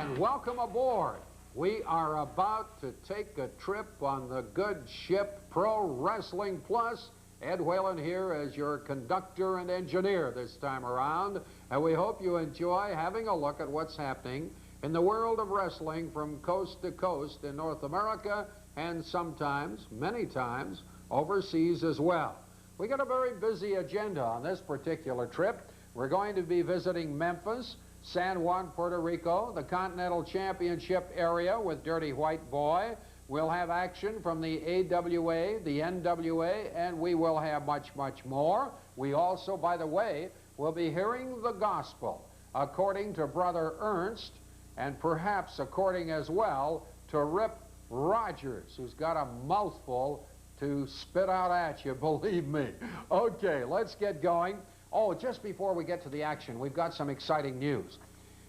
And welcome aboard. We are about to take a trip on the good ship Pro Wrestling Plus. Ed Whalen here as your conductor and engineer this time around. And we hope you enjoy having a look at what's happening in the world of wrestling from coast to coast in North America and sometimes, many times, overseas as well. We got a very busy agenda on this particular trip. We're going to be visiting Memphis, San Juan, Puerto Rico, the Continental Championship area with Dirty White Boy. We'll have action from the AWA, the NWA, and we will have much, much more. We also, by the way, will be hearing the gospel according to Brother Ernst, and perhaps according as well to Rip Rogers, who's got a mouthful to spit out at you, believe me. Okay, let's get going. Oh, just before we get to the action, we've got some exciting news.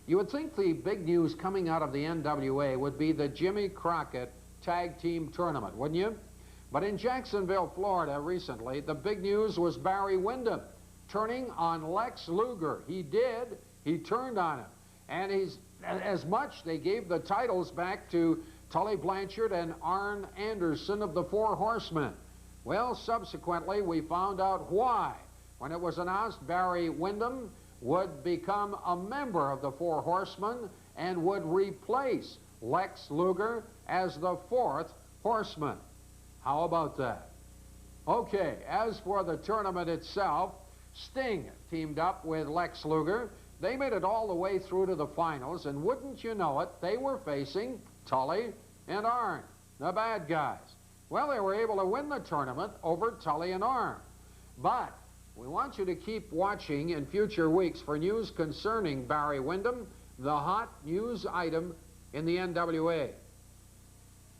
You would think the big news coming out of the NWA would be the Jimmy Crockett Tag Team Tournament, wouldn't you? But in Jacksonville, Florida recently, the big news was Barry Windham turning on Lex Luger. He did. He turned on him. And as much, they gave the titles back to Tully Blanchard and Arn Anderson of the Four Horsemen. Well, subsequently, we found out why. When it was announced Barry Windham would become a member of the Four Horsemen and would replace Lex Luger as the fourth horseman. How about that? Okay, as for the tournament itself, Sting teamed up with Lex Luger. They made it all the way through to the finals, and wouldn't you know it, they were facing Tully and Arn, the bad guys. Well, they were able to win the tournament over Tully and Arn. But we want you to keep watching in future weeks for news concerning Barry Windham, the hot news item in the NWA.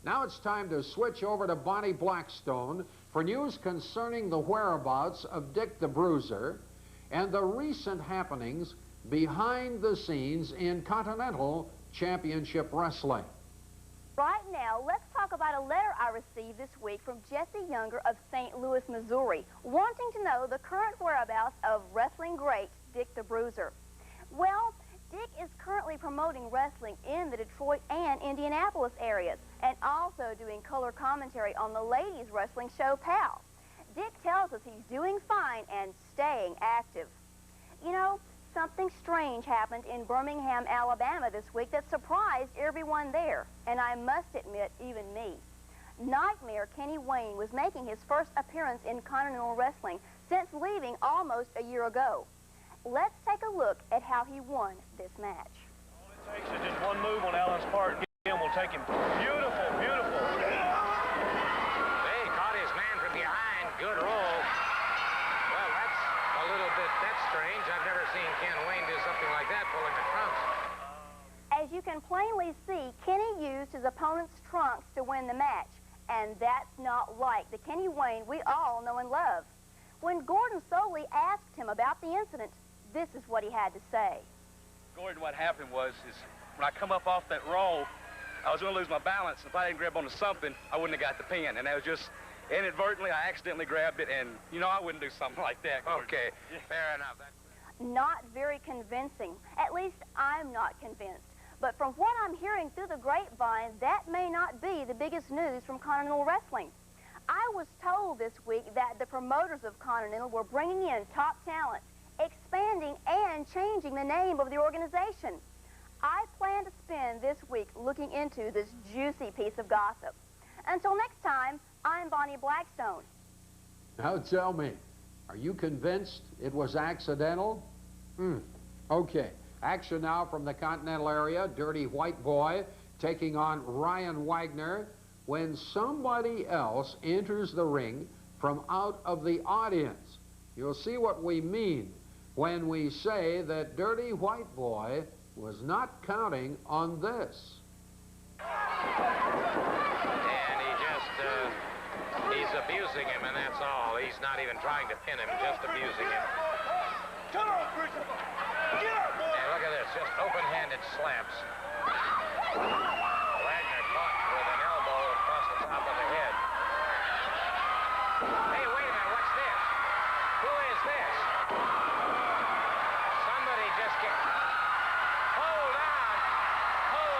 Now it's time to switch over to Bonnie Blackstone for news concerning the whereabouts of Dick the Bruiser and the recent happenings behind the scenes in Continental Championship Wrestling. Right now, let's talk about a letter I received this week from Jesse Younger of St. Louis, Missouri, wanting to know the current whereabouts of wrestling great Dick the Bruiser. Well, Dick is currently promoting wrestling in the Detroit and Indianapolis areas, and also doing color commentary on the ladies' wrestling show, PAL. Dick tells us he's doing fine and staying active. You know, something strange happened in Birmingham, Alabama this week that surprised everyone there, and I must admit, even me. Nightmare Kenny Wayne was making his first appearance in Continental Wrestling since leaving almost a year ago. Let's take a look at how he won this match. All it takes is just one move on Allen's part, and we'll take him. Beautiful, beautiful. Hey, caught his man from behind. Good roll. Well, that's a little bit, that's strange. I've never seen Ken Wayne do something like that, pulling the trunks. As you can plainly see, Kenny used his opponent's trunks to win the match, and that's not like the Kenny Wayne we all know and love. When Gordon Soley asked him about the incident, this is what he had to say. Gordon, what happened was, when I come up off that roll, I was going to lose my balance. If I didn't grab onto something, I wouldn't have got the pin. And that was just inadvertently, I accidentally grabbed it, and, you know, I wouldn't do something like that. Okay, fair enough. Not very convincing. At least I'm not convinced. But from what I'm hearing through the grapevine, that may not be the biggest news from Continental Wrestling. I was told this week that the promoters of Continental were bringing in top talent, expanding and changing the name of the organization. I plan to spend this week looking into this juicy piece of gossip. Until next time, I'm Bonnie Blackstone. Now tell me, are you convinced it was accidental? Okay, action now from the Continental area. Dirty White Boy taking on Ryan Wagner when somebody else enters the ring from out of the audience. You'll see what we mean when we say that Dirty White Boy was not counting on this. And he's abusing him, and that's all. He's not even trying to pin him, just abusing him. Come on, Christian. Get up, boy. And look at this, just open-handed slaps. Wagner caught with an elbow across the top of the head. Hey, wait a minute, what's this? Who is this? Somebody just get... Hold on! Hold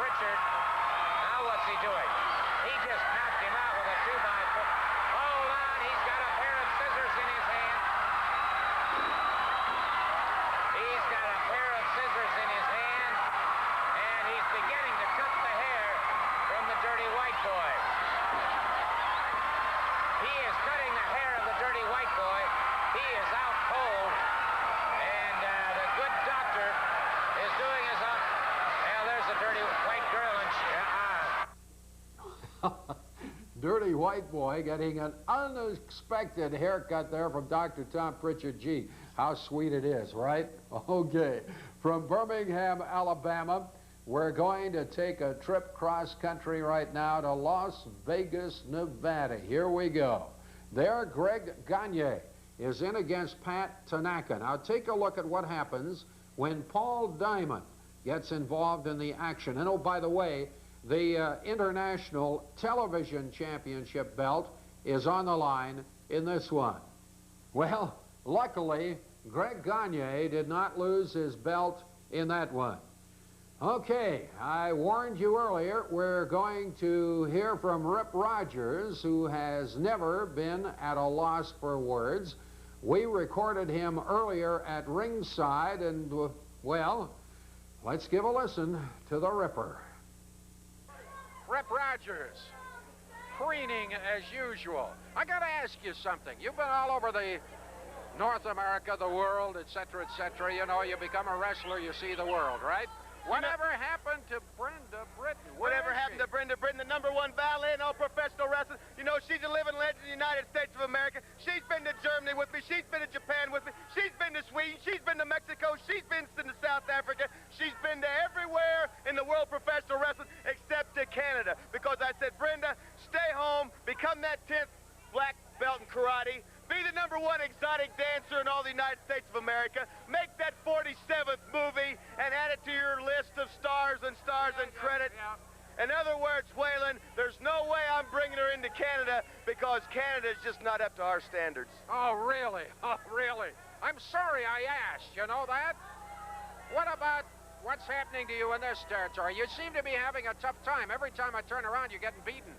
Pritchard. Now what's he doing? He just knocked him out with a 2x4. Hold on, he's got a pair of scissors in his hand. He's got a pair of scissors in his hand, and he's beginning to cut the hair from the Dirty White Boy. He is cutting the hair of the Dirty White Boy. He is out cold, and the good doctor is doing his up. Well, there's the Dirty White girl, and Dirty White Boy getting an unexpected haircut there from Dr. Tom Pritchard. Gee, how sweet it is, right? Okay, from Birmingham, Alabama, we're going to take a trip cross-country right now to Las Vegas, Nevada. Here we go. There, Greg Gagne is in against Pat Tanaka. Now, take a look at what happens when Paul Diamond gets involved in the action. And, oh, by the way, the International Television Championship belt is on the line in this one. Well, luckily, Greg Gagne did not lose his belt in that one. Okay, I warned you earlier, we're going to hear from Rip Rogers, who has never been at a loss for words. We recorded him earlier at ringside, and, well, let's give a listen to the Ripper. Rip Rogers, preening as usual. I got to ask you something. You've been all over the North America, the world, etc., etc. You know, you become a wrestler, you see the world, right? Whatever happened to Brenda Britton? Whatever happened to Brenda Britton, the #1 ballet in all professional wrestling? You know, she's a living legend in the United States of America. She's been to Germany with me. She's been to Japan with me. She's been to Sweden. She's been to Mexico. She's been to South Africa. She's been to everywhere in the world professional wrestling except to Canada. Because I said, Brenda, stay home, become that 10th black belt in karate, be the #1 exotic dancer in all the United States of America, make that 47th movie, and add it to your list of stars and credits. In other words, Waylon, there's no way I'm bringing her into Canada because Canada's just not up to our standards. Oh, really? Oh, really? I'm sorry I asked, you know that? What about what's happening to you in this territory? You seem to be having a tough time. Every time I turn around, you're getting beaten.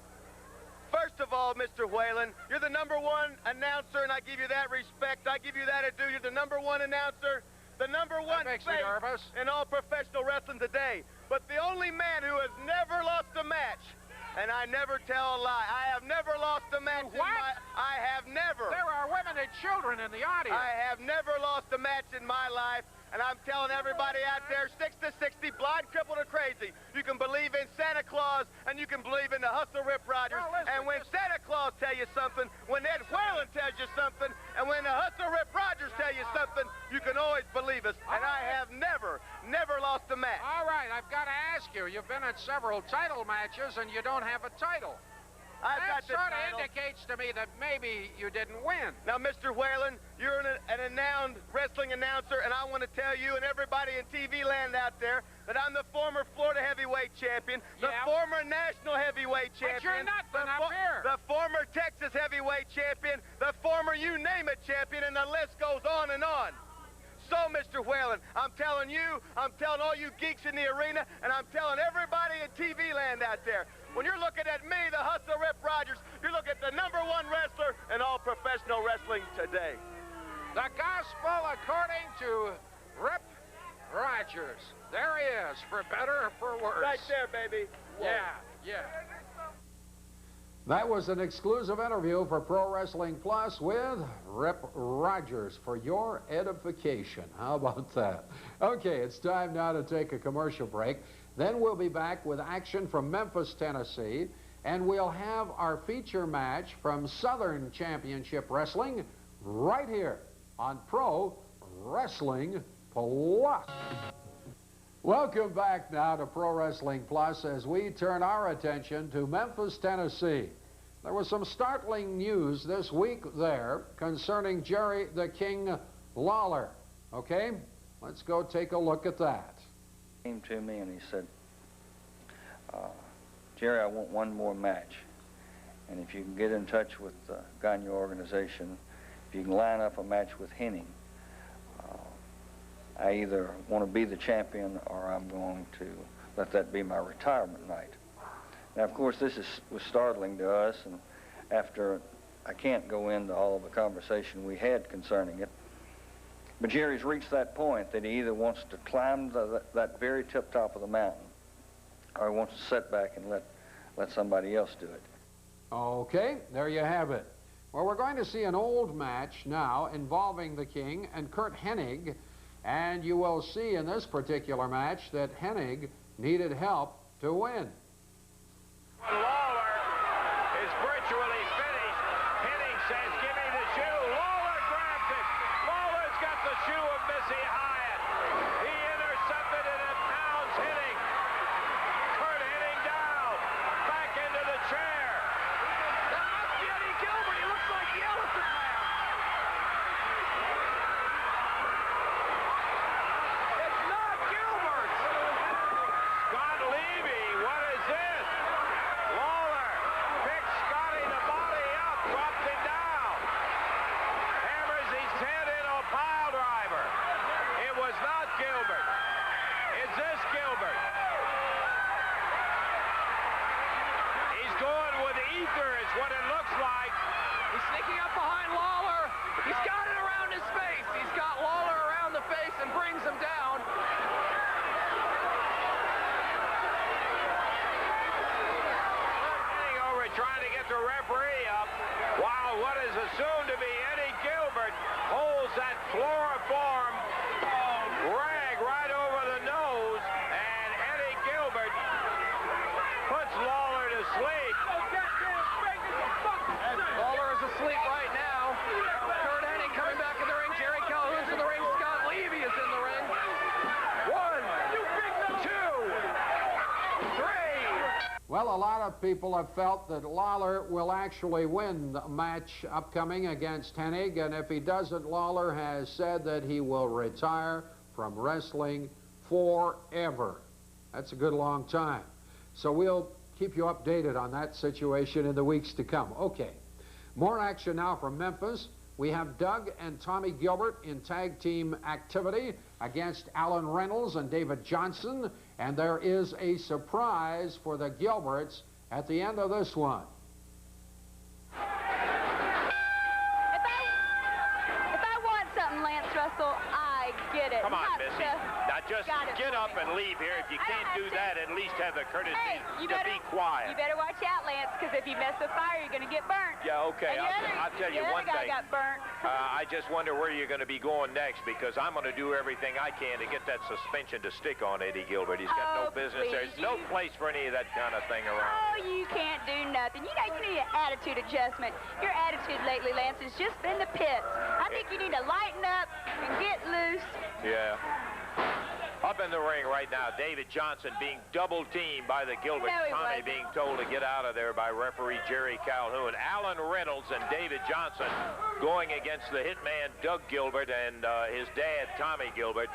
First of all, Mr. Whalen, you're the #1 announcer, and I give you that respect. I give you that ado. You're the #1 announcer, the #1 face in all professional wrestling today. But the only man who has never lost a match, and I never tell a lie, I have never lost a match in my... I have never. There are women and children in the audience. I have never lost a match in my life. And I'm telling everybody out there, 6 to 60, blind, crippled, or crazy, you can believe in Santa Claus and you can believe in the hustle Rip Rogers. And when Santa Claus tells you something, when Ed Whalen tells you something, and when the hustle Rip Rogers tells you something, you can always believe us. And I have never lost a match. All right, I've got to ask you, you've been at several title matches and you don't have a title. That sort of indicates to me that maybe you didn't win. Now, Mr. Whalen, you're an renowned wrestling announcer, and I want to tell you and everybody in TV land out there that I'm the former Florida heavyweight champion, the former national heavyweight champion. But you're not, up here. The former Texas heavyweight champion, the former you name it champion, and the list goes on and on. So, Mr. Whalen, I'm telling you, I'm telling all you geeks in the arena, and I'm telling everybody in TV land out there, when you're looking at me, the hustler Rip Rogers, you're looking at the #1 wrestler in all professional wrestling today. The gospel according to Rip Rogers. There he is, for better or for worse. Right there, baby. Whoa. Yeah. That was an exclusive interview for Pro Wrestling Plus with Rip Rogers for your edification. How about that? Okay, it's time now to take a commercial break. Then we'll be back with action from Memphis, Tennessee, and we'll have our feature match from Southern Championship Wrestling right here on Pro Wrestling Plus. Welcome back now to Pro Wrestling Plus as we turn our attention to Memphis, Tennessee. There was some startling news this week there concerning Jerry the King Lawler. Okay, let's go take a look at that. Came to me and he said, Jerry, I want one more match. And if you can get in touch with the guy in your organization, if you can line up a match with Henning, I either want to be the champion or I'm going to let that be my retirement night. Now, of course, this was startling to us, and after, I can't go into all of the conversation we had concerning it, but Jerry's reached that point that he either wants to climb that very tip-top of the mountain, or he wants to sit back and let somebody else do it. Okay, there you have it. Well, we're going to see an old match now involving the King and Curt Hennig, and you will see in this particular match that Hennig needed help to win. Lawler is virtually finished. Hennig says, give me the shoe. Lawler grabs it. Lawler's got the shoe of Missy Hyatt. He intercepted it and pounds Hennig. Curt Hennig down. Back into the chair. That must be Eddie Gilbert. He looks like the Elephant Man. It's not Gilbert. Scott Levy, what is this? Lawler picks Scotty the body up, drops him down. Hammers his head into a pile driver. It was not Gilbert. Is this Gilbert? He's going with ether is what it looks like. He's sneaking up behind Lawler. He's got it around his face. He's got Lawler around the face and brings him down. Trying to get the referee up, while what is assumed to be Eddie Gilbert holds that chloroform rag right over the nose, and Eddie Gilbert puts Lawler to sleep. Lawler is asleep right now. Curt Hennig coming back in the ring. Jerry Calhoun's in the ring. Scott Levy is in the ring. 1, 2, 3. Well, a lot of people have felt that Lawler will actually win the match upcoming against Hennig, and if he doesn't, Lawler has said that he will retire from wrestling forever. That's a good long time. So we'll keep you updated on that situation in the weeks to come. Okay, more action now from Memphis. We have Doug and Tommy Gilbert in tag team activity against Alan Reynolds and David Johnson, and there is a surprise for the Gilberts at the end of this one. If I want something, Lance Russell, I get it. Come on, Not Missy. Now just get up and leave here. If you can't do that, at least have the courtesy to be quiet. You better watch out, Lance, because if you mess with fire, you're going to get burnt. Yeah, okay. I'll tell you one thing. Got burnt. I just wonder where you're going to be going next, because I'm going to do everything I can to get that suspension to stick on Eddie Gilbert. He's got no business. There's no place for any of that kind of thing around. Oh, you can't do nothing. You know, you need an attitude adjustment. Your attitude lately, Lance, has just been the pits. I think you need to lighten up and get loose. Yeah. Up in the ring right now, David Johnson being double-teamed by the Gilbert. Tommy being told to get out of there by referee Jerry Calhoun. Alan Reynolds and David Johnson going against the hitman Doug Gilbert and his dad Tommy Gilbert.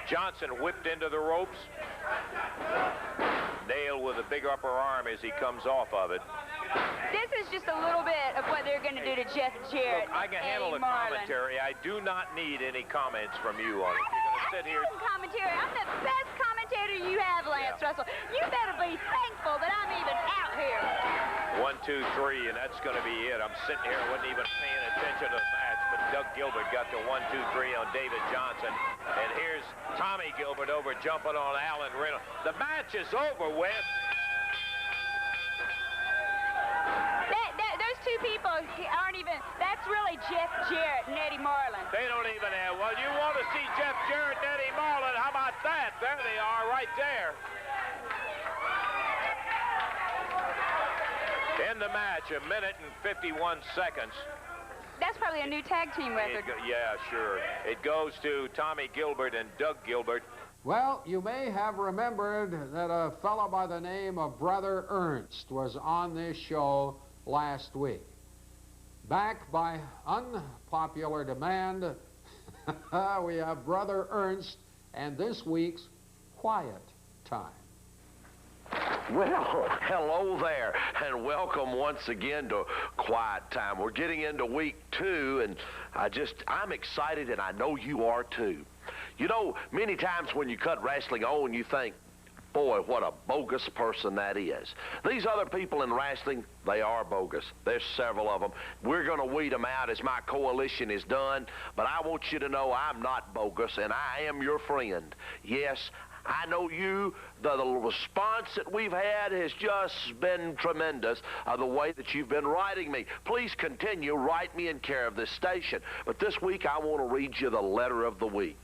Johnson whipped into the ropes. Nailed with a big upper arm as he comes off of it. This is just a little bit of what they're going to do to Jeff Jarrett. Look, I can handle the commentary. I do not need any comments from you on it. You're going to sit here. Commentary. I'm the best commentator you have, Lance Russell. You better be thankful that I'm even out here. 1, 2, 3, and that's going to be it. I'm sitting here, wasn't even paying attention to the match, but Doug Gilbert got the 1, 2, 3 on David Johnson. And here's Tommy Gilbert over jumping on Alan Reynolds. The match is over with. Those two people aren't even, that's really Jeff Jarrett and Eddie Marlin. They don't even have, well, you want to see Jeff Jarrett and Eddie Marlin, how about that? There they are right there. In the match, 1 minute and 51 seconds. That's probably a new tag team record. Yeah, sure. It goes to Tommy Gilbert and Doug Gilbert. Well, you may have remembered that a fellow by the name of Brother Ernst was on this show last week. Back by unpopular demand, we have Brother Ernst and this week's Quiet Time. Well, hello there, and welcome once again to Quiet Time. We're getting into week 2, and I'm excited, and I know you are too. You know, many times when you cut wrestling on, you think, Boy, what a bogus person that is. These other people in wrestling, they are bogus. There's several of them. We're going to weed them out as my coalition is done, but I want you to know I'm not bogus, and I am your friend. Yes, I know you, the response that we've had has just been tremendous, the way that you've been writing me. Please continue, write me in care of this station. But this week, I want to read you the letter of the week.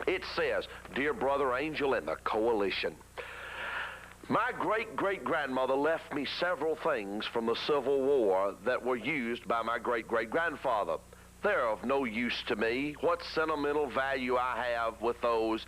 It says, Dear Brother Angel and the Coalition, my great-great-grandmother left me several things from the Civil War that were used by my great-great-grandfather. They're of no use to me. What sentimental value I have with those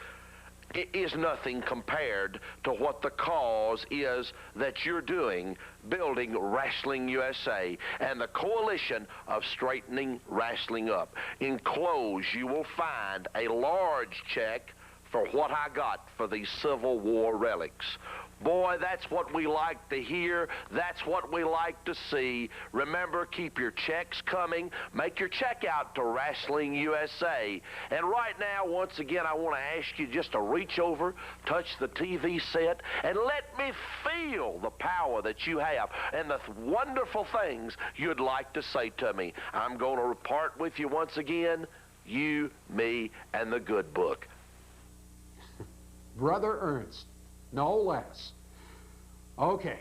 is nothing compared to what the cause is that you're doing, building Wrestling USA and the coalition of straightening wrestling up. Enclosed, you will find a large check for what I got for these Civil War relics. Boy, that's what we like to hear. That's what we like to see. Remember, keep your checks coming. Make your check out to Wrestling USA. And right now, once again, I want to ask you just to reach over, touch the TV set, and let me feel the power that you have and the wonderful things you'd like to say to me. I'm going to part with you once again, you, me, and the good book. Brother Ernst. No less. Okay,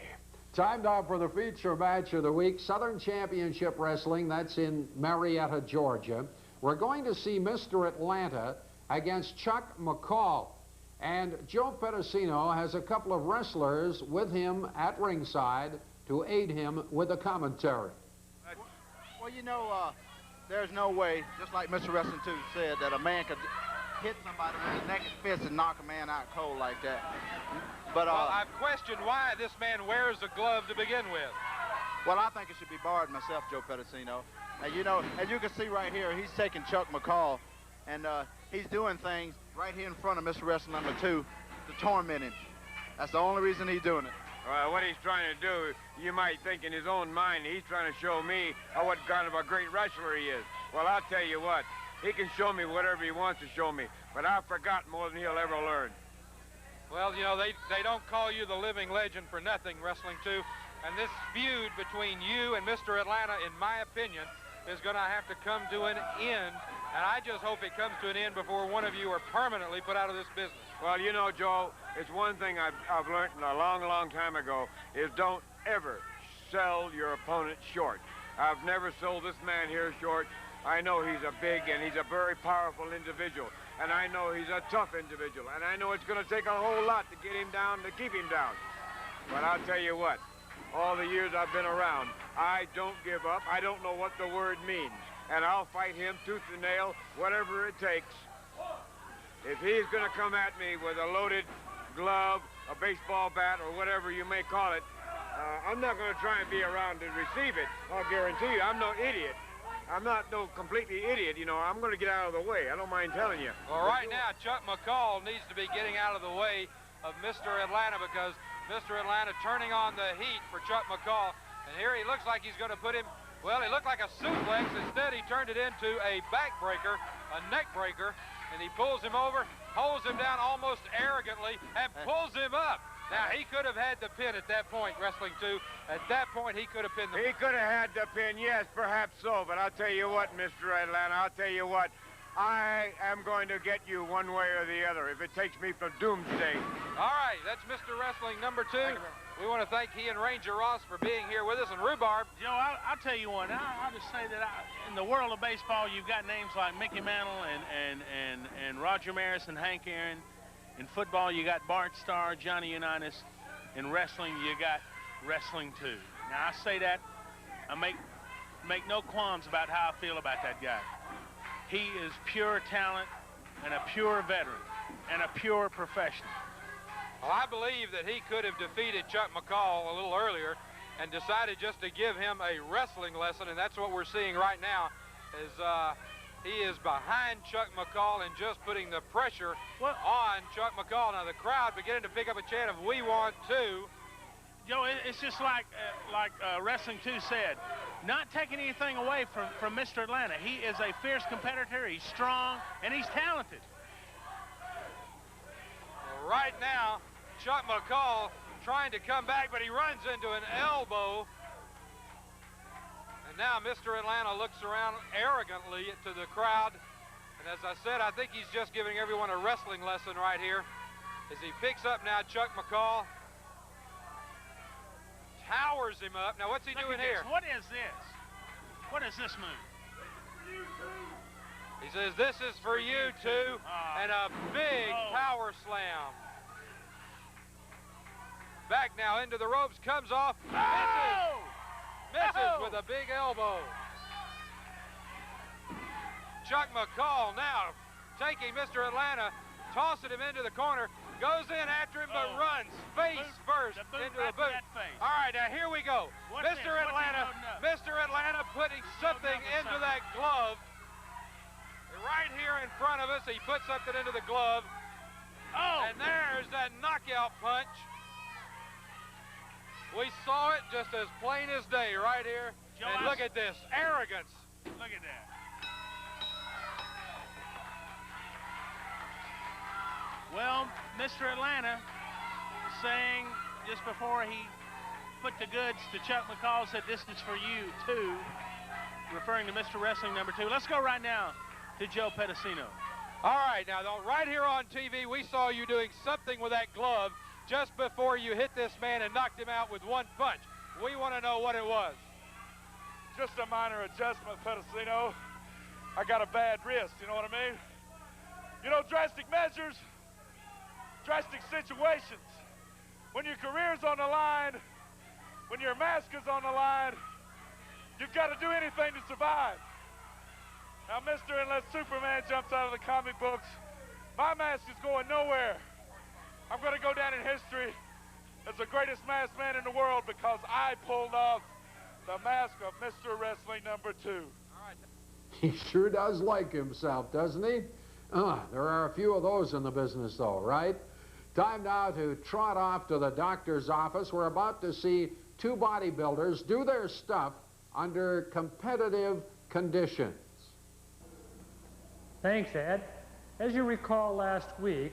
time now for the feature match of the week. Southern Championship Wrestling, that's in Marietta, Georgia. We're going to see Mr. Atlanta against Chuck McCall. And Joe Pedicino has a couple of wrestlers with him at ringside to aid him with the commentary. Well, you know, there's no way, just like Mr. Wrestling 2 said, that a man could hit somebody with a naked fist and knock a man out cold like that. But well, I've questioned why this man wears a glove to begin with. Well, I think it should be barred myself, Joe Pedicino. And you know, as you can see right here, he's taking Chuck McCall, and he's doing things right here in front of Mr. Wrestling number 2 to torment him. That's the only reason he's doing it. Well, what he's trying to do, you might think in his own mind, he's trying to show me what kind of a great wrestler he is. Well, I'll tell you what. He can show me whatever he wants to show me, but I've forgotten more than he'll ever learn. Well, you know, they don't call you the living legend for nothing, Wrestling 2. And this feud between you and Mr. Atlanta, in my opinion, is going to have to come to an end. And I just hope it comes to an end before one of you are permanently put out of this business. Well, you know, Joe, it's one thing I've learned a long, long time ago, is don't ever sell your opponent short. I've never sold this man here short. I know he's a big and he's a very powerful individual, and I know he's a tough individual, and I know it's going to take a whole lot to get him down, to keep him down. But I'll tell you what, all the years I've been around, I don't give up. I don't know what the word means, and I'll fight him tooth and nail, whatever it takes. If he's going to come at me with a loaded glove, a baseball bat, or whatever you may call it, I'm not going to try and be around to receive it. I'll guarantee you, I'm no idiot. I'm not no completely idiot, you know. I'm going to get out of the way. I don't mind telling you. Well, right now, Chuck McCall needs to be getting out of the way of Mr. Atlanta, because Mr. Atlanta turning on the heat for Chuck McCall. And here he looks like he's going to put him, well, he looked like a suplex. Instead, he turned it into a backbreaker, a neck breaker, and he pulls him over, holds him down almost arrogantly, and pulls him up. Now, he could have had the pin at that point, Wrestling 2. At that point, he could have pinned the... He could have had the pin, yes, perhaps so. But I'll tell you what, Mr. Atlanta, I'll tell you what. I am going to get you one way or the other if it takes me from doomsday. All right, that's Mr. Wrestling number 2. We want to thank he and Ranger Ross for being here with us. And Rhubarb. Joe, I'll tell you what. I'll just say that in the world of baseball, you've got names like Mickey Mantle and Roger Maris and Hank Aaron. In football, you got Bart Starr, Johnny Unitas. In wrestling, you got Wrestling 2. Now, I say that, I make no qualms about how I feel about that guy. He is pure talent and a pure veteran and a pure professional. Well, I believe that he could have defeated Chuck McCall a little earlier and decided just to give him a wrestling lesson, and that's what we're seeing right now is he is behind Chuck McCall and just putting the pressure on Chuck McCall. Now, the crowd beginning to pick up a chant of "We want to." Joe, it's just like Wrestling 2 said, not taking anything away from Mr. Atlanta. He is a fierce competitor. He's strong, and he's talented. Well, right now, Chuck McCall trying to come back, but he runs into an elbow. And now Mr. Atlanta looks around arrogantly to the crowd. And as I said, I think he's just giving everyone a wrestling lesson right here. As he picks up now Chuck McCall. Towers him up. Now what's he doing here? What is this? What is this move? He says, this is for you two, and a big power slam. Back now into the ropes, comes off, misses with a big elbow. Chuck McCall now taking Mr. Atlanta, tossing him into the corner, goes in after him, but runs face first into the boot. All right, now here we go. Mr. Atlanta putting something into that glove. Right here in front of us, he puts something into the glove. And there's that knockout punch. We saw it just as plain as day right here. And look at this, arrogance. Look at that. Well, Mr. Atlanta saying just before he put the goods to Chuck McCall, said this is for you too, referring to Mr. Wrestling number 2. Let's go right now to Joe Pedicino. All right, now right here on TV, we saw you doing something with that glove just before you hit this man and knocked him out with one punch. We want to know what it was. Just a minor adjustment, Pedicino. I got a bad wrist, you know what I mean? You know, drastic measures, drastic situations. When your career's on the line, when your mask is on the line, you've got to do anything to survive. Now, Mr. Unless Superman jumps out of the comic books, my mask is going nowhere. I'm going to go down in history as the greatest masked man in the world because I pulled off the mask of Mr. Wrestling number 2. All right. He sure does like himself, doesn't he? There are a few of those in the business, though, right? Time now to trot off to the doctor's office. We're about to see two bodybuilders do their stuff under competitive conditions. Thanks, Ed. As you recall last week,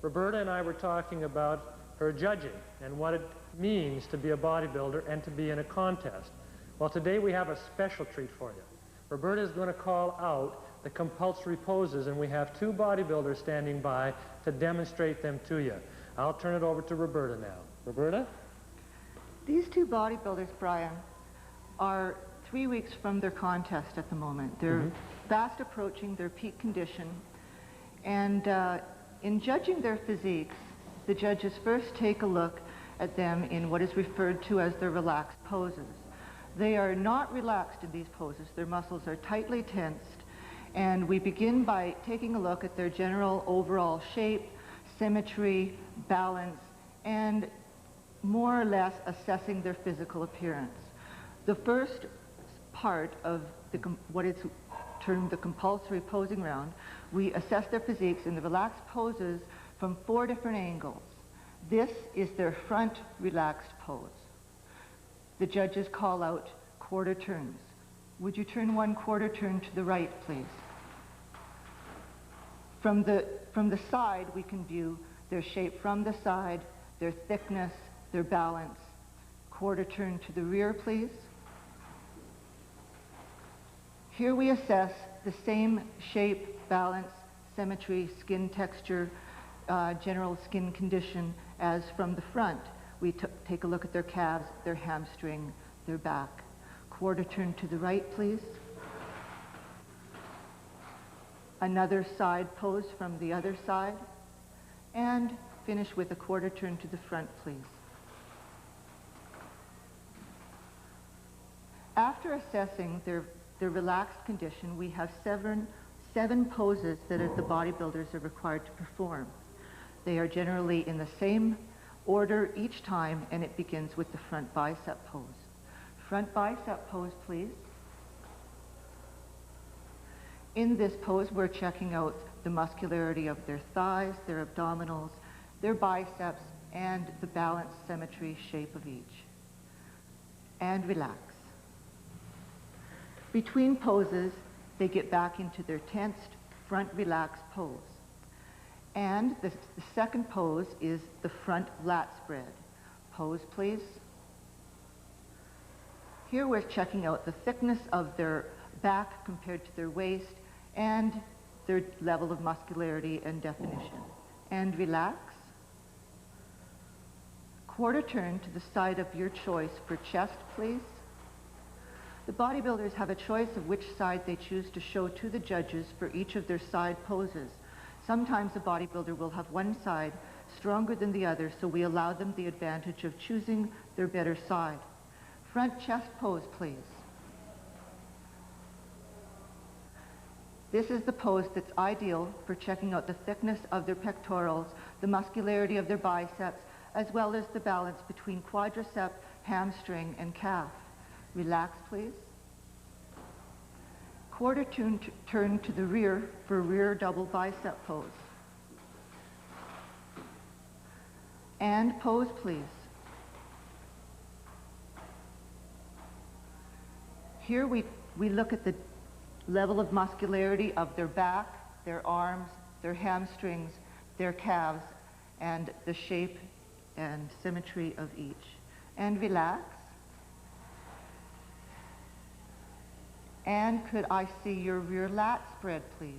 Roberta and I were talking about her judging and what it means to be a bodybuilder and to be in a contest. Well, today we have a special treat for you. Roberta is going to call out the compulsory poses, and we have two bodybuilders standing by to demonstrate them to you. I'll turn it over to Roberta now. Roberta? These two bodybuilders, Brian, are 3 weeks from their contest at the moment. They're fast approaching their peak condition, and in judging their physiques, the judges first take a look at them in what is referred to as their relaxed poses. They are not relaxed in these poses. Their muscles are tightly tensed, and we begin by taking a look at their general overall shape, symmetry, balance, and more or less assessing their physical appearance. The first part of what is termed the compulsory posing round, we assess their physiques in the relaxed poses from 4 different angles. This is their front relaxed pose. The judges call out quarter turns. Would you turn 1 quarter turn to the right, please? From the side, we can view their shape from the side, their thickness, their balance. Quarter turn to the rear, please. Here we assess the same shape, balance, symmetry, skin texture, general skin condition as from the front. We take a look at their calves, their hamstring, their back. Quarter turn to the right, please. Another side pose from the other side. And finish with a quarter turn to the front, please. After assessing their relaxed condition, we have seven poses that the bodybuilders are required to perform. They are generally in the same order each time, and it begins with the front bicep pose. Front bicep pose, please. In this pose, we're checking out the muscularity of their thighs, their abdominals, their biceps, and the balance, symmetry, shape of each. And relax. Between poses, they get back into their tensed front relaxed pose. And the second pose is the front lat spread. Pose, please. Here we're checking out the thickness of their back compared to their waist and their level of muscularity and definition. And relax. Quarter turn to the side of your choice for chest, please. The bodybuilders have a choice of which side they choose to show to the judges for each of their side poses. Sometimes a bodybuilder will have one side stronger than the other, so we allow them the advantage of choosing their better side. Front chest pose, please. This is the pose that's ideal for checking out the thickness of their pectorals, the muscularity of their biceps, as well as the balance between quadricep, hamstring, and calf. Relax, please. Quarter turn to the rear for rear double bicep pose. And pose, please. Here we look at the level of muscularity of their back, their arms, their hamstrings, their calves, and the shape and symmetry of each. And relax. And could I see your rear lat spread, please?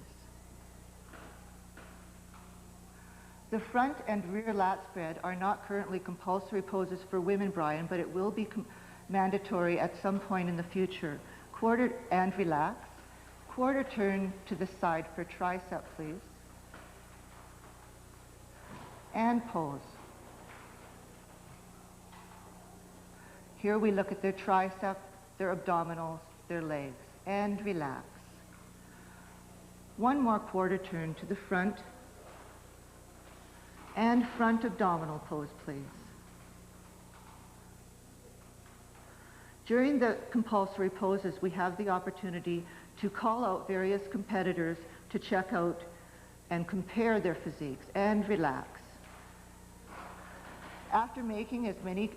The front and rear lat spread are not currently compulsory poses for women, Brian, but it will be mandatory at some point in the future. Quarter and relax. Quarter turn to the side for tricep, please. And pose. Here we look at their tricep, their abdominals, their legs. And relax. One more quarter turn to the front. And front abdominal pose, please. During the compulsory poses, we have the opportunity to call out various competitors to check out and compare their physiques, and relax. After making as many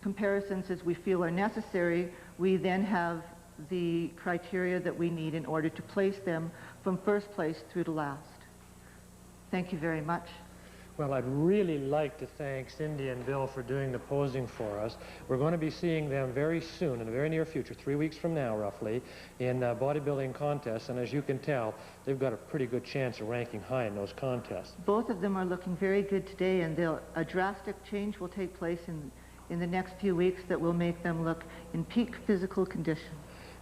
comparisons as we feel are necessary, we then have the criteria that we need in order to place them from first place through to last. Thank you very much. Well, I'd really like to thank Cindy and Bill for doing the posing for us. We're going to be seeing them very soon, in the very near future, 3 weeks from now, roughly, in bodybuilding contests. And as you can tell, they've got a pretty good chance of ranking high in those contests. Both of them are looking very good today, and a drastic change will take place in the next few weeks that will make them look in peak physical condition.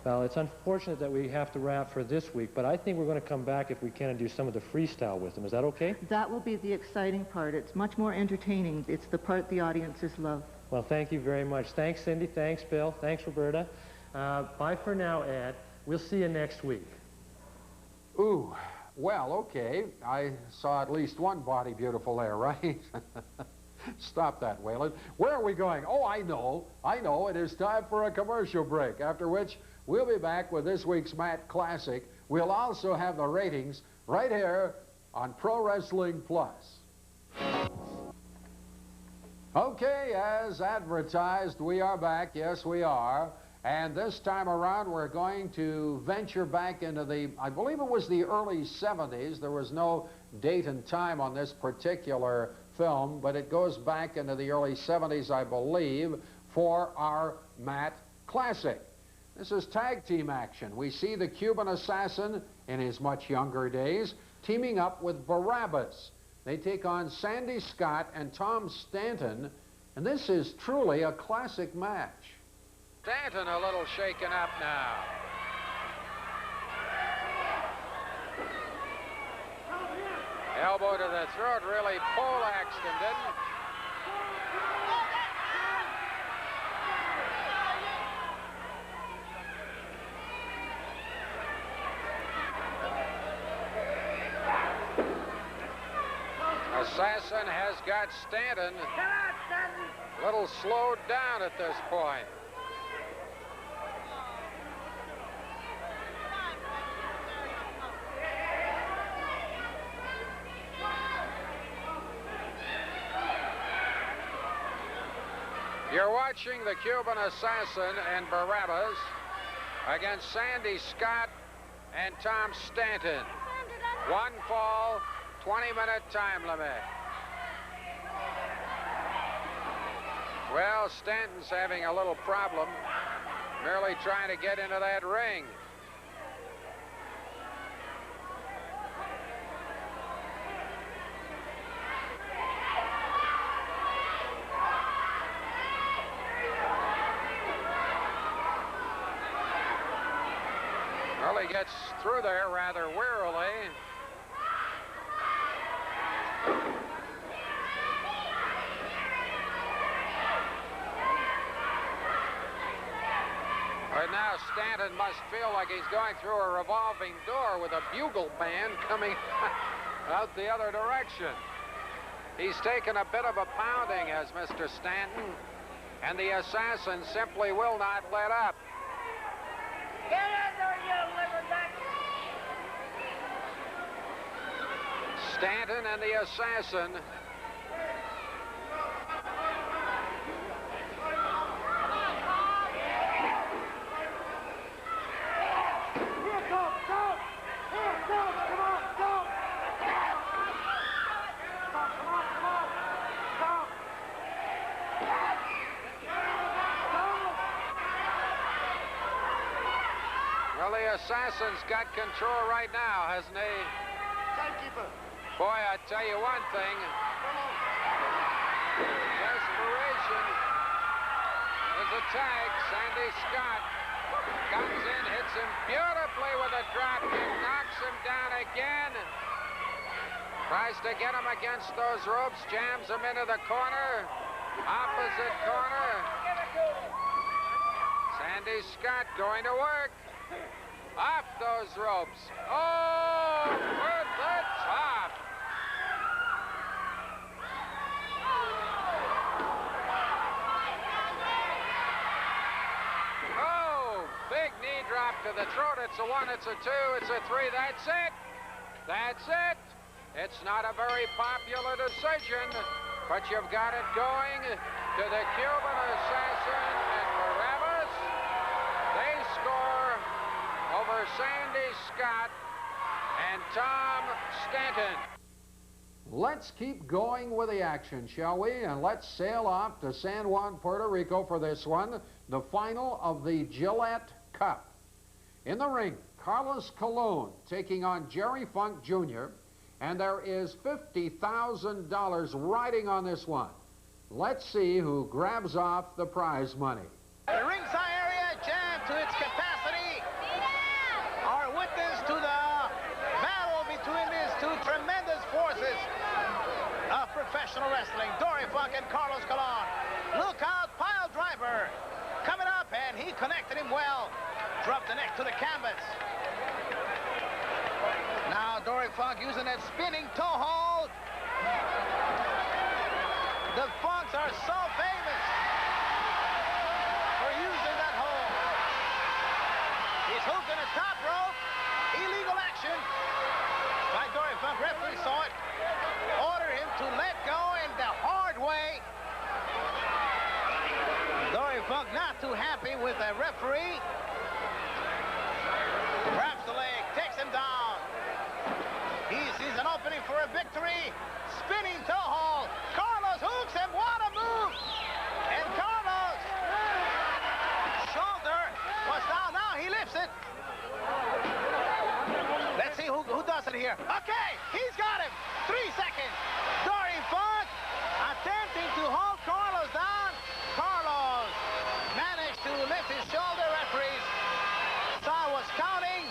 Well, it's unfortunate that we have to wrap for this week, but I think we're going to come back if we can and do some of the freestyle with them. Is that okay? That will be the exciting part. It's much more entertaining. It's the part the audiences love. Well, thank you very much. Thanks, Cindy. Thanks, Bill. Thanks, Roberta. Bye for now, Ed. We'll see you next week. Ooh, well, okay. I saw at least one body beautiful there, right? Stop that, Waylon. Where are we going? Oh, I know. It is time for a commercial break, after which we'll be back with this week's Matt Classic. We'll also have the ratings right here on Pro Wrestling Plus. Okay, as advertised, we are back. Yes, we are. And this time around, we're going to venture back into the, I believe it was the early 70s. There was no date and time on this particular film, but it goes back into the early 70s, I believe, for our Matt Classic. This is tag team action. We see the Cuban Assassin in his much younger days teaming up with Barabbas. They take on Sandy Scott and Tom Stanton, and this is truly a classic match. Stanton a little shaken up now. Elbow to the throat, really poleaxed him, didn't? Assassin has got Stanton a little slowed down at this point. You're watching the Cuban Assassin and Barabbas against Sandy Scott and Tom Stanton. One fall, 20-minute time limit. Well, Stanton's having a little problem, merely trying to get into that ring. Well, he gets through there rather wearily. Right now, Stanton must feel like he's going through a revolving door with a bugle band coming out the other direction. He's taken a bit of a pounding as Mr. Stanton, and the assassin simply will not let up. Get in there, you liverneck! Stanton and the assassin. Well, the assassin's got control right now, hasn't he? Boy, I tell you one thing. Desperation is a tag. Sandy Scott comes in, hits him beautifully with a drop kick, knocks him down again. Tries to get him against those ropes, jams him into the corner. Opposite corner. Sandy Scott going to work. Off those ropes. Oh, for the top. Oh, big knee drop to the throat. It's a 1, it's a 2, it's a 3. That's it. That's it. It's not a very popular decision, but you've got it going to the Cuban assassin and Barabbas. They score over Sandy Scott and Tom Stanton. Let's keep going with the action, shall we? And let's sail off to San Juan, Puerto Rico for this one, the final of the Gillette Cup. In the ring, Carlos Colon taking on Jerry Funk Jr., and there is $50,000 riding on this one. Let's see who grabs off the prize money. The ringside area jammed to its capacity. Our witness to the battle between these two tremendous forces of professional wrestling, Dory Funk and Carlos Colon. Look out, pile driver coming up, and he connected him well. Dropped the neck to the canvas. Now Dory Funk using that spinning toe hold. The Funks are so famous for using that hold. He's hooked in the top rope. Illegal action by Dory Funk. Referee saw it. Ordered him to let go in the hard way. Dory Funk not too happy with the referee. Grabs the leg, takes him down. He sees an opening for a victory. Spinning toe hold. Carlos hooks him. What a move! And Carlos' shoulder was down. Now he lifts it. Let's see who does it here. Okay, he's got him. 3 seconds. Dory Funk attempting to hold Carlos down. Carlos managed to lift his shoulder. Referees saw was counting.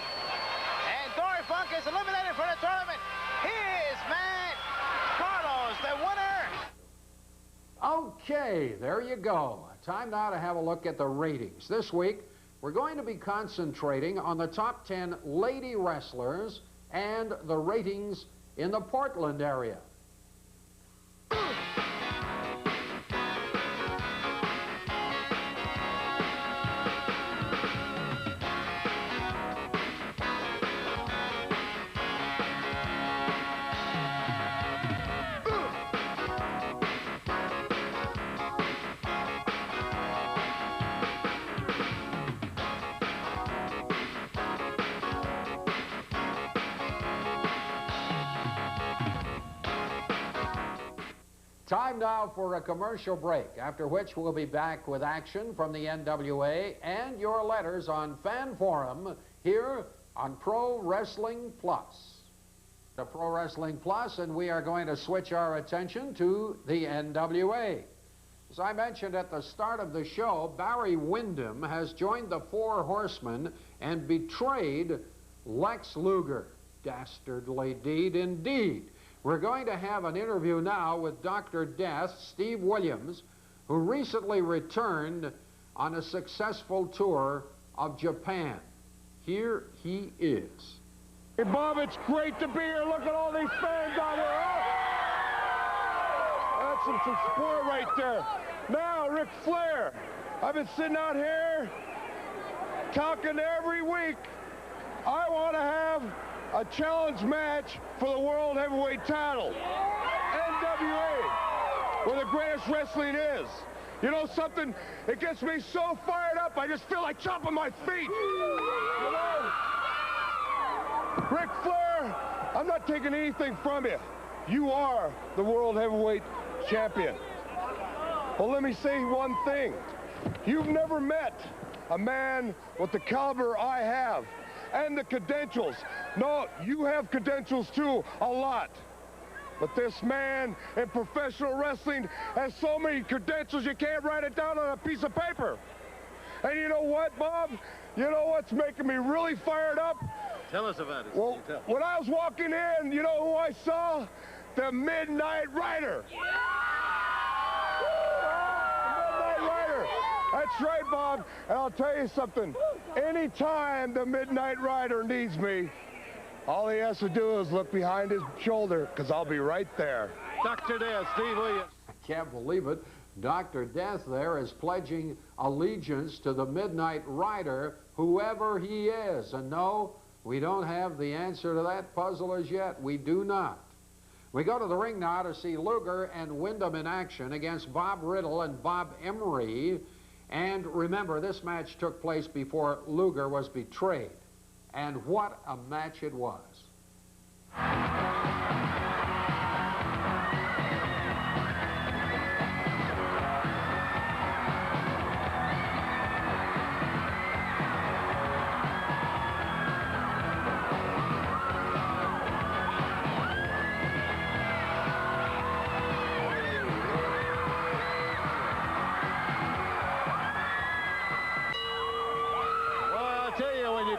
And Dory Funk is eliminated for the tournament. His man, Carlos, the winner. Okay, there you go. Time now to have a look at the ratings. This week, we're going to be concentrating on the top 10 lady wrestlers and the ratings in the Portland area. Time now for a commercial break, after which we'll be back with action from the NWA and your letters on Fan Forum here on Pro Wrestling Plus. The Pro Wrestling Plus, and we are going to switch our attention to the NWA. As I mentioned at the start of the show, Barry Windham has joined the Four Horsemen and betrayed Lex Luger. Dastardly deed indeed. We're going to have an interview now with Dr. Death, Steve Williams, who recently returned on a successful tour of Japan. Here he is. Hey, Bob, it's great to be here. Look at all these fans out here. Oh! That's some support right there. Now, Ric Flair. I've been sitting out here talking every week. I want to have a challenge match for the World Heavyweight title. NWA, where the greatest wrestling is. You know something? It gets me so fired up, I just feel like chopping my feet. You know? Ric Flair, I'm not taking anything from you. You are the World Heavyweight Champion. Well, let me say one thing. You've never met a man with the caliber I have. And the credentials. No, you have credentials too, a lot. But this man in professional wrestling has so many credentials you can't write it down on a piece of paper. And you know what, Bob? You know what's making me really fired up? Tell us about it. Well, when I was walking in, you know who I saw? The Midnight Rider. Yeah! The Midnight Rider. That's right, Bob. And I'll tell you something. Anytime the Midnight Rider needs me, all he has to do is look behind his shoulder, because I'll be right there. Dr. Death, Steve Williams. I can't believe it. Dr. Death there is pledging allegiance to the Midnight Rider, whoever he is. And no, we don't have the answer to that puzzle as yet. We do not. We go to the ring now to see Luger and Windham in action against Bob Riddle and Bob Emery. And remember, this match took place before Luger was betrayed. And what a match it was.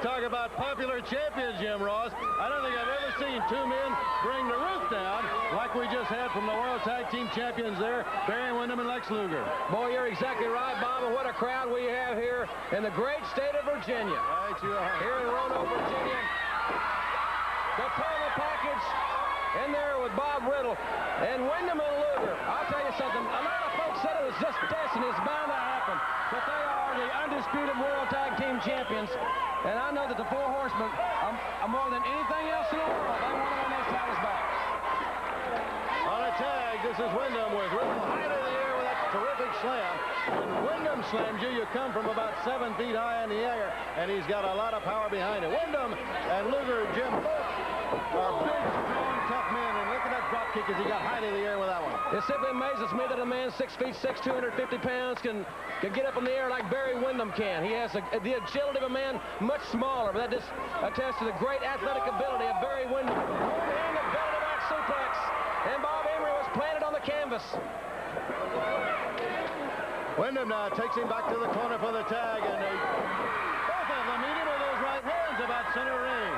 Talk about popular champions, Jim Ross. I don't think I've ever seen two men bring the roof down like we just had from the World Tag Team Champions there, Barry Windham and Lex Luger. Boy, you're exactly right, Bob, and what a crowd we have here in the great state of Virginia. Right, you are. Here in Roanoke, Virginia. The total package in there with Bob Riddle and Windham and Luger. I'll tell you something. A lot of folks said it was just destiny. It's bound to happen. But they are the undisputed World Tag Team Champions. And I know that the Four Horsemen are more than anything else in the world. They want to win those titles back. On a tag, this is Windham with Riddle high to the air with that terrific slam. When Windham slams you, you come from about 7 feet high in the air, and he's got a lot of power behind it. Windham and Luger, Jim, both are big, strong, tough men, and look at that drop kick as he got high to the air with that one. It simply amazes me that a man 6 feet 6, 250 pounds can get up in the air like Barry Windham can. He has the agility of a man much smaller, but that just attests to the great athletic ability of Barry Windham. One-handed belly-to-back suplex, and Bob Emery was planted on the canvas. Windham now takes him back to the corner for the tag, and both of them meet him with those right hands about center ring.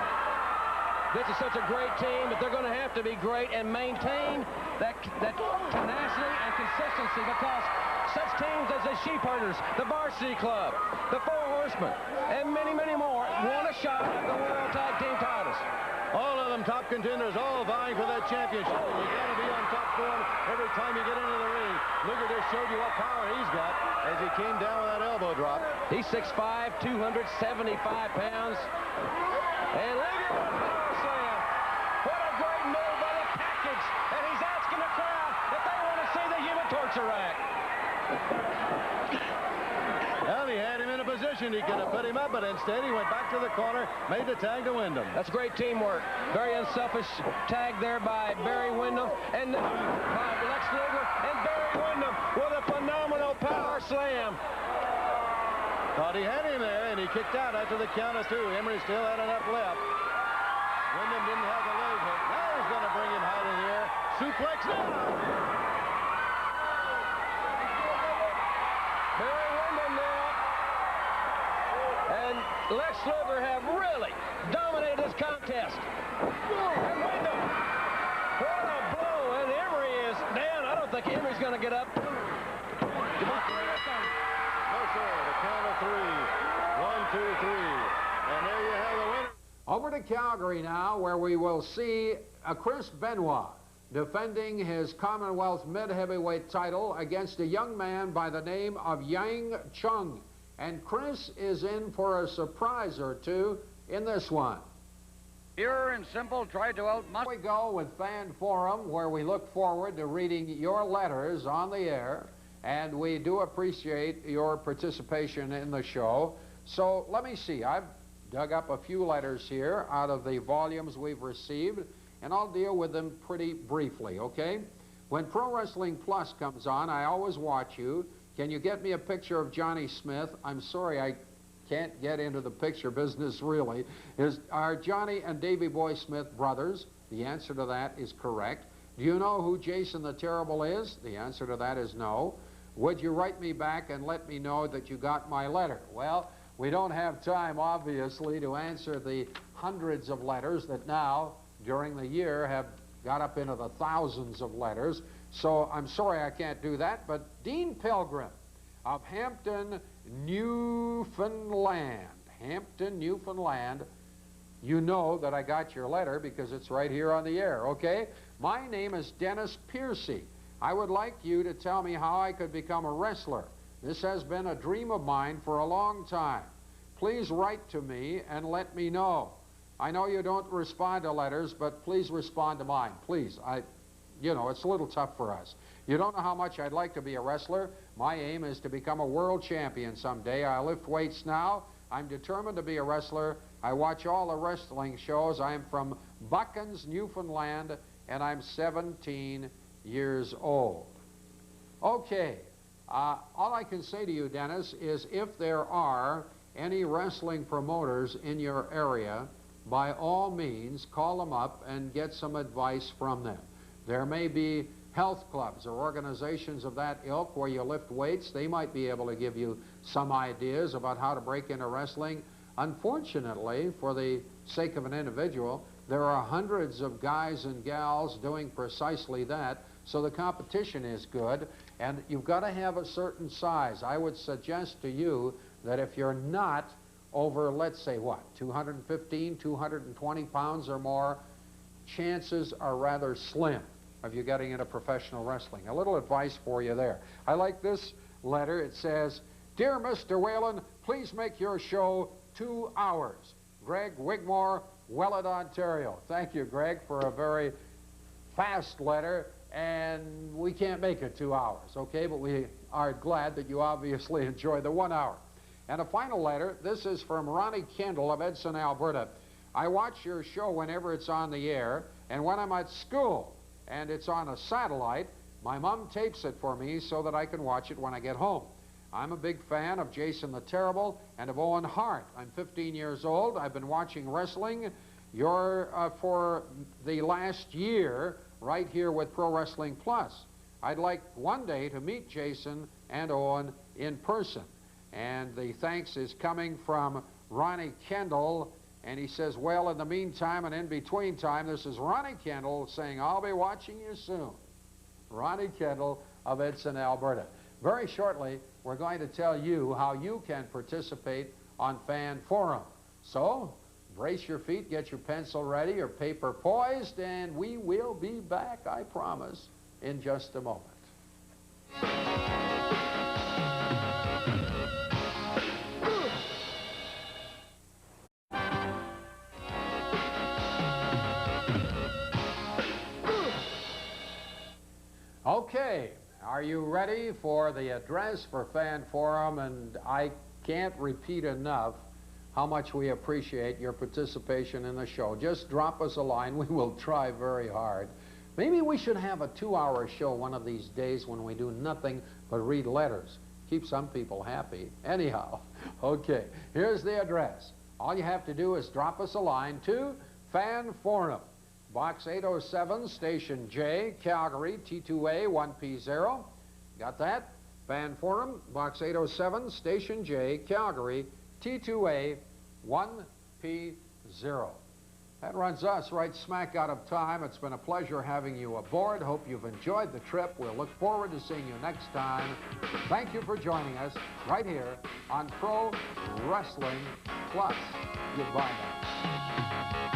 This is such a great team, but they're going to have to be great and maintain that tenacity and consistency, because such teams as the Sheepherders, the Varsity Club, the Four Horsemen, and many, many more want a shot at the World Tag Team titles. All of them top contenders, all vying for that championship. You got to be on top form every time you get into the ring. Luger just showed you what power he's got as he came down with that elbow drop. He's 6'5", 275 pounds. And Luger, power slam. What a great move by the package. And he's asking the crowd if they want to see the Human Torture Rack. Well, he had him in a position position. He could have put him up, but instead he went back to the corner, made the tag to Wyndham. That's great teamwork. Very unselfish tag there by Barry Windham and by Lex Luger, and Barry Windham with a phenomenal power slam. Thought he had him there, and he kicked out after the count of 2. Emery still had enough left. Wyndham didn't have the leg hook. Now he's going to bring him high in the air. Suplex now. Barry Windham now and Lex Luger have really dominated this contest. And Wyndham, what a blow, and Emery is down. I don't think Emery's going to get up. No, sir. The count of 3. 1, 2, 3. And there you have the winner. Over to Calgary now, where we will see Chris Benoit defending his Commonwealth mid-heavyweight title against a young man by the name of Yang Chung. And Chris is in for a surprise or two in this one. Pure and simple, try to outmuscle. We go with Fan Forum, where we look forward to reading your letters on the air, and we do appreciate your participation in the show. So let me see. I've dug up a few letters here out of the volumes we've received, and I'll deal with them pretty briefly, okay? When Pro Wrestling Plus comes on, I always watch you. Can you get me a picture of Johnny Smith? I'm sorry, I can't get into the picture business, really. Are Johnny and Davy Boy Smith brothers? The answer to that is correct. Do you know who Jason the Terrible is? The answer to that is no. Would you write me back and let me know that you got my letter? Well, we don't have time, obviously, to answer the hundreds of letters that now, during the year, have got up into the thousands of letters. So I'm sorry I can't do that, but Dean Pilgrim of Hampton, Newfoundland. Hampton, Newfoundland. You know that I got your letter because it's right here on the air, okay? My name is Dennis Piercy. I would like you to tell me how I could become a wrestler. This has been a dream of mine for a long time. Please write to me and let me know. I know you don't respond to letters, but please respond to mine. Please. You know, it's a little tough for us. You don't know how much I'd like to be a wrestler. My aim is to become a world champion someday. I lift weights now. I'm determined to be a wrestler. I watch all the wrestling shows. I'm from Buckens, Newfoundland, and I'm 17 years old. Okay. All I can say to you, Dennis, is if there are any wrestling promoters in your area, by all means, call them up and get some advice from them. There may be health clubs or organizations of that ilk where you lift weights. They might be able to give you some ideas about how to break into wrestling. Unfortunately, for the sake of an individual, there are hundreds of guys and gals doing precisely that, so the competition is good, and you've got to have a certain size. I would suggest to you that if you're not over, let's say, what, 215, 220 pounds or more, chances are rather slim of you getting into professional wrestling. A little advice for you there. I like this letter. It says, "Dear Mr. Whalen, please make your show 2 hours. Greg Wigmore, Welland, Ontario." Thank you, Greg, for a very fast letter, and we can't make it 2 hours, okay? But we are glad that you obviously enjoy the 1 hour. And a final letter. This is from Ronnie Kendall of Edson, Alberta. "I watch your show whenever it's on the air, and when I'm at school and it's on a satellite, my mom tapes it for me so that I can watch it when I get home. I'm a big fan of Jason the Terrible and of Owen Hart. I'm 15 years old. I've been watching wrestling for the last year right here with Pro Wrestling Plus. I'd like one day to meet Jason and Owen in person." And the thanks is coming from Ronnie Kendall, and he says, well, in the meantime and in between time, this is Ronnie Kendall saying, "I'll be watching you soon." Ronnie Kendall of Edson, Alberta. Very shortly, we're going to tell you how you can participate on Fan Forum. So, brace your feet, get your pencil ready, your paper poised, and we will be back, I promise, in just a moment. Okay, are you ready for the address for Fan Forum? And I can't repeat enough how much we appreciate your participation in the show. Just drop us a line. We will try very hard. Maybe we should have a 2-hour show one of these days when we do nothing but read letters. Keep some people happy. Anyhow, okay, here's the address. All you have to do is drop us a line to Fan Forum, Box 807, Station J, Calgary, T2A 1P0. Got that? Fan Forum, Box 807, Station J, Calgary, T2A 1P0. That runs us right smack out of time. It's been a pleasure having you aboard. Hope you've enjoyed the trip. We'll look forward to seeing you next time. Thank you for joining us right here on Pro Wrestling Plus. Goodbye now.